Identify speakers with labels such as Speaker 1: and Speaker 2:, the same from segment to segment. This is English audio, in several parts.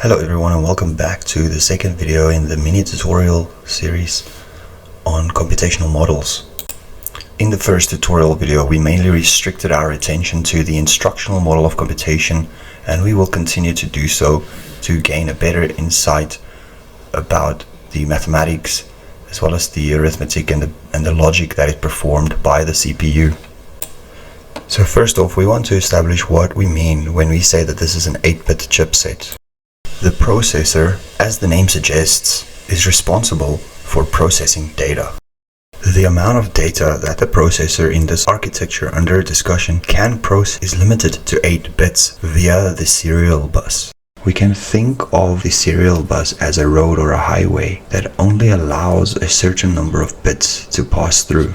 Speaker 1: Hello everyone and welcome back to the second video in the mini tutorial series on computational models. In the first tutorial video we mainly restricted our attention to the instructional model of computation, and we will continue to do so to gain a better insight about the mathematics as well as the arithmetic and the logic that is performed by the CPU. So first off, we want to establish what we mean when we say that this is an 8-bit chipset. The processor, as the name suggests, is responsible for processing data. The amount of data that the processor in this architecture under discussion can process is limited to 8 bits via the serial bus. We can think of the serial bus as a road or a highway that only allows a certain number of bits to pass through.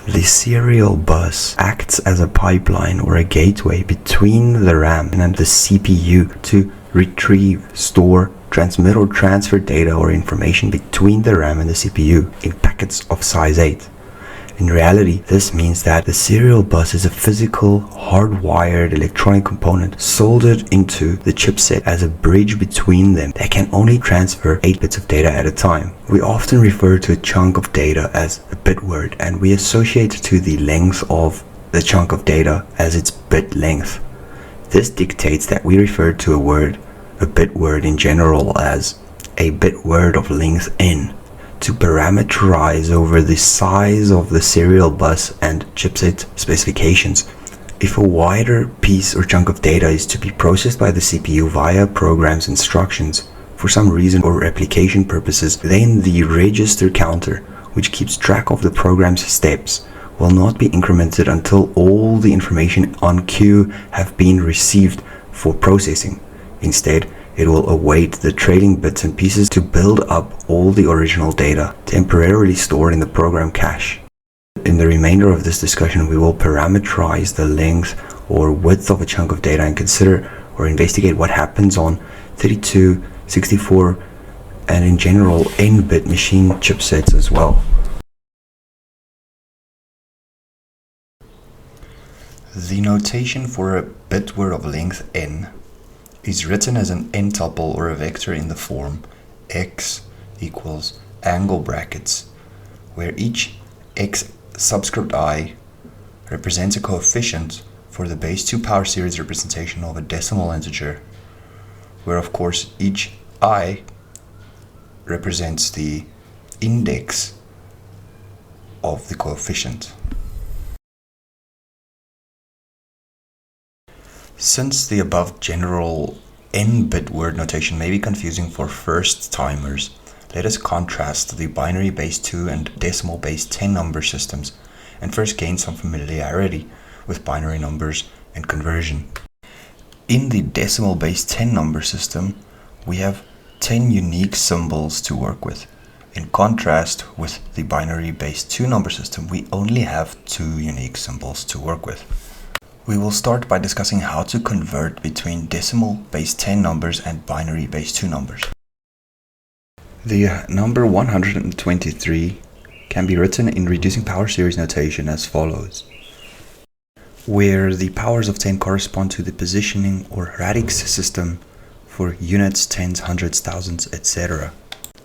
Speaker 1: The serial bus acts as a pipeline or a gateway between the RAM and the CPU to retrieve, store, transmit or transfer data or information between the RAM and the CPU in packets of size 8. In reality, this means that the serial bus is a physical, hardwired electronic component soldered into the chipset as a bridge between them that can only transfer 8 bits of data at a time. We often refer to a chunk of data as a bit word, and we associate to the length of the chunk of data as its bit length. This dictates that we refer to a bit word in general as a bit word of length n, to parameterize over the size of the serial bus and chipset specifications. If a wider piece or chunk of data is to be processed by the CPU via program's instructions for some reason or replication purposes, then the register counter, which keeps track of the program's steps, will not be incremented until all the information on queue have been received for processing. Instead, it will await the trailing bits and pieces to build up all the original data temporarily stored in the program cache. In the remainder of this discussion, we will parameterize the length or width of a chunk of data and consider or investigate what happens on 32, 64, and in general n-bit machine chipsets as well. The notation for a bit word of length n is written as an n-tuple or a vector in the form x equals angle brackets, where each x subscript I represents a coefficient for the base 2 power series representation of a decimal integer, where of course each I represents the index of the coefficient. Since the above general n-bit word notation may be confusing for first-timers, let us contrast the binary base 2 and decimal base 10 number systems and first gain some familiarity with binary numbers and conversion. In the decimal base 10 number system, we have 10 unique symbols to work with. In contrast with the binary base 2 number system, we only have 2 unique symbols to work with. We will start by discussing how to convert between decimal base 10 numbers and binary base 2 numbers. The number 123 can be written in reducing power series notation as follows, where the powers of 10 correspond to the positioning or radix system for units, tens, hundreds, thousands, etc.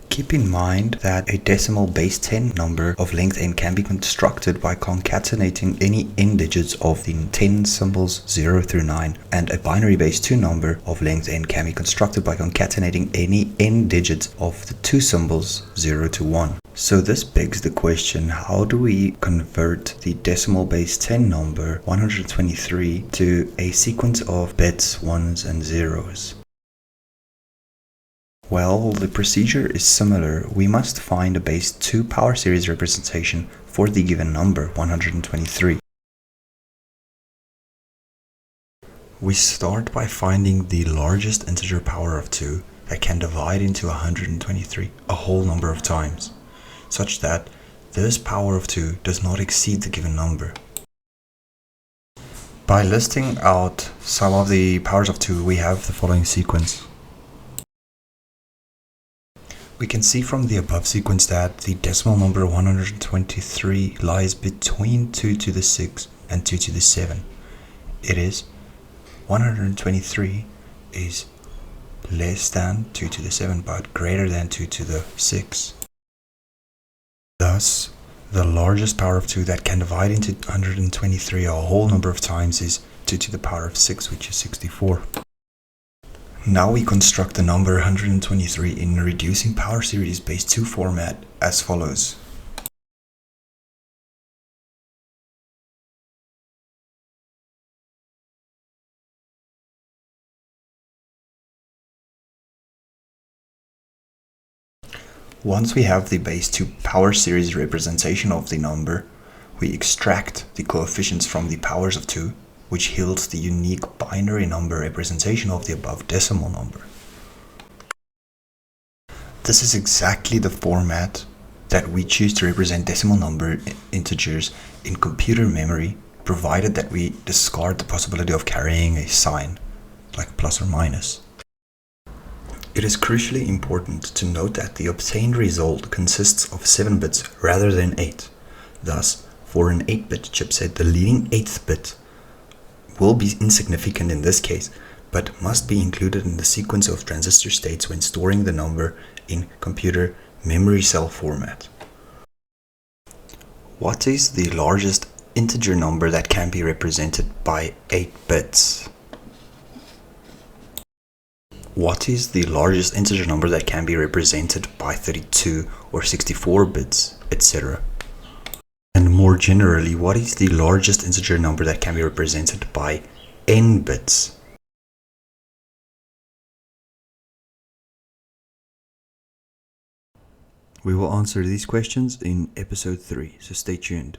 Speaker 1: Keep in mind that a decimal base 10 number of length n can be constructed by concatenating any n digits of the 10 symbols 0 through 9, and a binary base 2 number of length n can be constructed by concatenating any n digits of the 2 symbols 0 to 1. So this begs the question, how do we convert the decimal base 10 number 123 to a sequence of bits, ones and zeros? Well, the procedure is similar. We must find a base 2 power series representation for the given number, 123. We start by finding the largest integer power of 2 that can divide into 123 a whole number of times, such that this power of 2 does not exceed the given number. By listing out some of the powers of 2, we have the following sequence. We can see from the above sequence that the decimal number 123 lies between 2 to the 6 and 2 to the 7. It is 123 is less than 2 to the 7 but greater than 2 to the 6. Thus, the largest power of 2 that can divide into 123 a whole number of times is 2 to the power of 6, which is 64. Now we construct the number 123 in a reducing power series base 2 format as follows. Once we have the base 2 power series representation of the number, we extract the coefficients from the powers of 2, which yields the unique binary number representation of the above decimal number. This is exactly the format that we choose to represent decimal number integers in computer memory, provided that we discard the possibility of carrying a sign, like plus or minus. It is crucially important to note that the obtained result consists of 7 bits rather than 8. Thus, for an 8-bit chipset, the leading 8th bit will be insignificant in this case, but must be included in the sequence of transistor states when storing the number in computer memory cell format. What is the largest integer number that can be represented by 8 bits? What is the largest integer number that can be represented by 32 or 64 bits, etc.? And more generally, what is the largest integer number that can be represented by n bits? We will answer these questions in episode 3, so stay tuned.